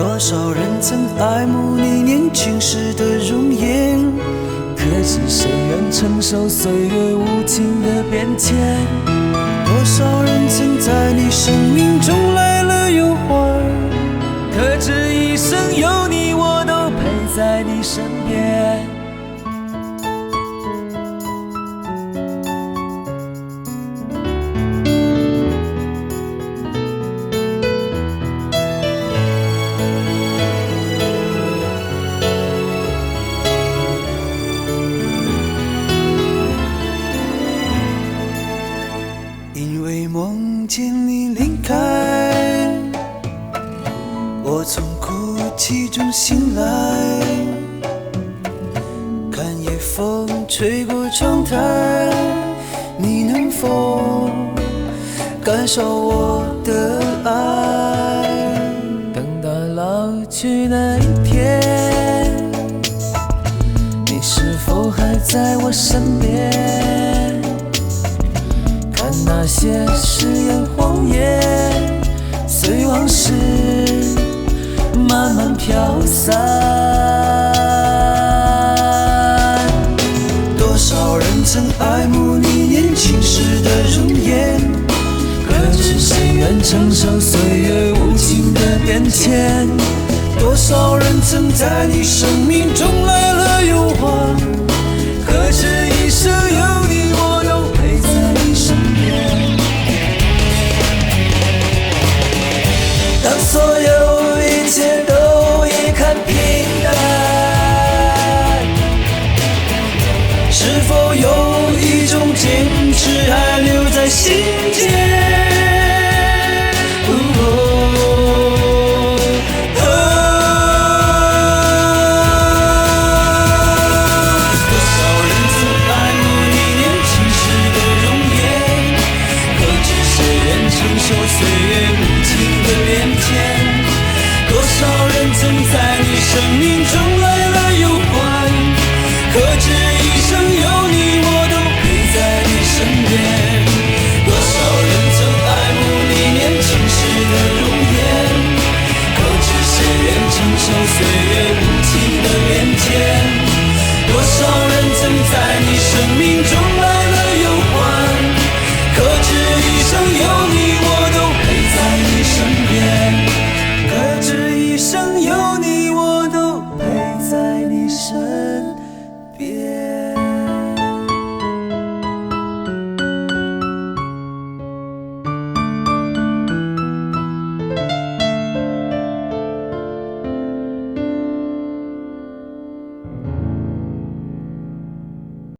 多少人曾爱慕你年轻时的容颜，可知谁愿承受岁月无情的变迁？多少人曾在你生命中来了又还，可知一生有你，我都陪在你身边。因为梦见你离开，我从哭泣中醒来，看夜风吹过窗台，你能否感受我的爱？等到老去那一天，你是否还在我身边？看那些誓言谎言，随往事慢慢飘散。多少人曾爱慕你年轻时的容颜，可知谁愿承受岁月无情的变迁？多少人曾在你生命中来了又还，可知一生有你，我都陪在你身边。当所有一切都已看平淡，是否有一种坚持还留在心间？多少人曾爱慕你年轻时的容颜，可知谁愿承受岁月无情的变迁？多少人曾在你生命中来